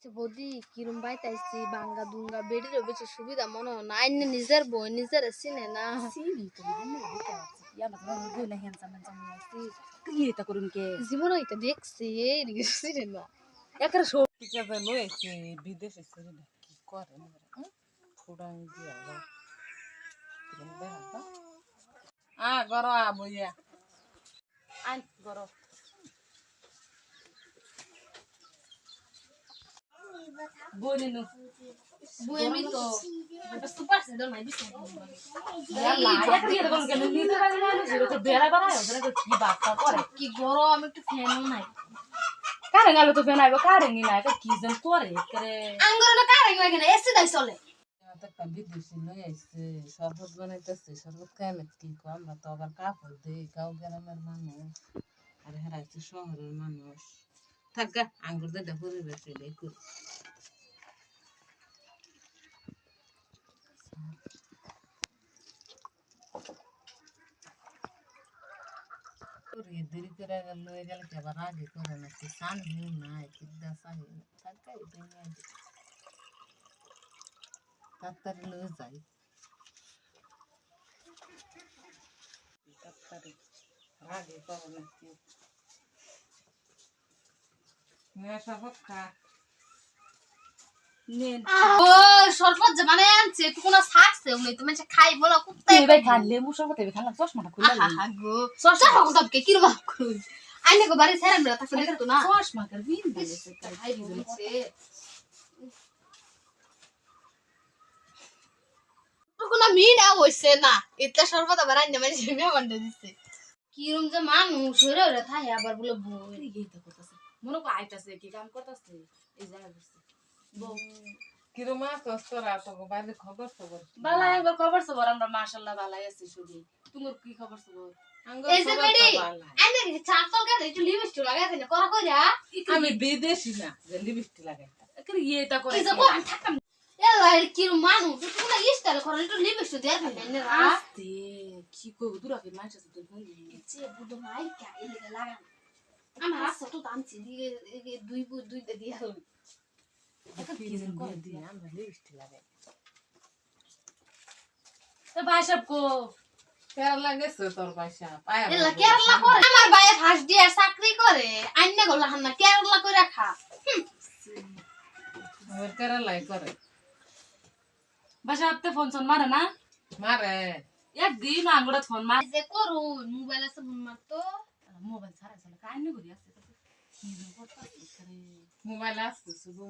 বৌদি কিরম বাইতাইছি বাঙ্গা দুঙ্গা বেডির বেশি সুবিধা মনে হয় না আইনে নিজের বই নিজের চিনে না চিনি তো আমি দেখতে পাচ্ছি ইয়া বাবা গো না হ্যান্ডসাম হ্যান্ডসাম আছি তুই এটা করুন কে জীবনে এটা দেখছি এই চিনে না একার সব টিকা তো লয়েছে বিদেশে ছেড়ে কি করে ফুডাং দিয়া গরম বইয়া আন গরো বলিনু বুয়েমি তো এটা সুপার সেডল নাই দিছে কি বার্তা করে কি গরম একটু ফ্যানও নাই কারে গেল তো বেনাইব কারে নি না এটা কি যেন করে করে আঙ্গর না কারে লাগে না এসি দাই চলে একটা বিদেশি লয়েছে শরবত বানাইতেছে শরবত খাইলে কি কো আমরা তো আবার কাপড় দিই গাঁও গ্রামের মানুষ আর হেরা হচ্ছে শহরের মানুষ থাকা আঙ্গুর দিয়ে পরিবেশ এটাই করি দেরি করে লয়ে গেলে কি আবার আগে করে না কি সান হিউ নাই কিদ্দা সাহি থাকা এটাই নিয়ে তাড়াতাড়ি লয়ে যাই তাড়াতাড়ি আগে করে না কি মেয়ে শরবত খা নেন ও শরবত যে মানে আনছে একটু কোনা থাকছে উনি তুমি যে খাই বলো কুত্তা এবাই খালে মুসর মতে খালাম চশমাটা খুলে গো সরষা কত কে কি রবা কই আইনে গো বাড়ি ছেড়ে আমরা তাকে দেখতো না চশমা কার বিন দিছে খাই দিছে কোনা মিনা হইছে না এটা শরবত আবার আইনে মানে জিমে বান্ডে দিছে কিরম যে মানুষ হইরে হইরে থাকে আবার বলে বই এই তো করতেছে মনে কো আইতাছে কি কাম করতেছে এই জায়গা বসছে বউ কিরম আছস তোরা তো বাইরে খবর খবর বালা একবার খবর সবর আমরা মাশাআল্লাহ বালাই আছি শুধু তোমার কি খবর সবর এই যে বেডি আইনে কি চাতল কা একটু লিপস্টিক লাগাই দেন করা কইরা আমি বিদেশি না যে লিপস্টিক লাগাই করে এটা করে কি যে কোন থাকতাম এলা কিরম মানুষ তুমি না ইস্টাইল করে একটু লিপস্টিক দেয়া ফেলেন না আস্তে কি কইব দূরা কে মাইছে তো কোন যে বুড়ো মাইকা এলিগা লাগান আমার রাস্তা তো টানছি দিয়ে দুই দিয়া হল কি যেন করে দিয়ে আমরা লিপস্টিক লাগাই তো ভাই সব কো কেরালা গেছে তোর পয়সা পায়া এলা কেরালা করে আমার ভাই ফার্স্ট ইয়ার চাকরি করে আইনা গলা হান্না কেরালা করে রাখা ওর কেরালাই করে বাসা আপতে ফোন সন মারে না মারে একদিন আঙ্গুড়া ফোন মার যে করু মোবাইল আছে ফোন মারতো মোবাইল ছাড়া চলে কাইনে করি আছে কি করতে করে মোবাইল আসছে শুধু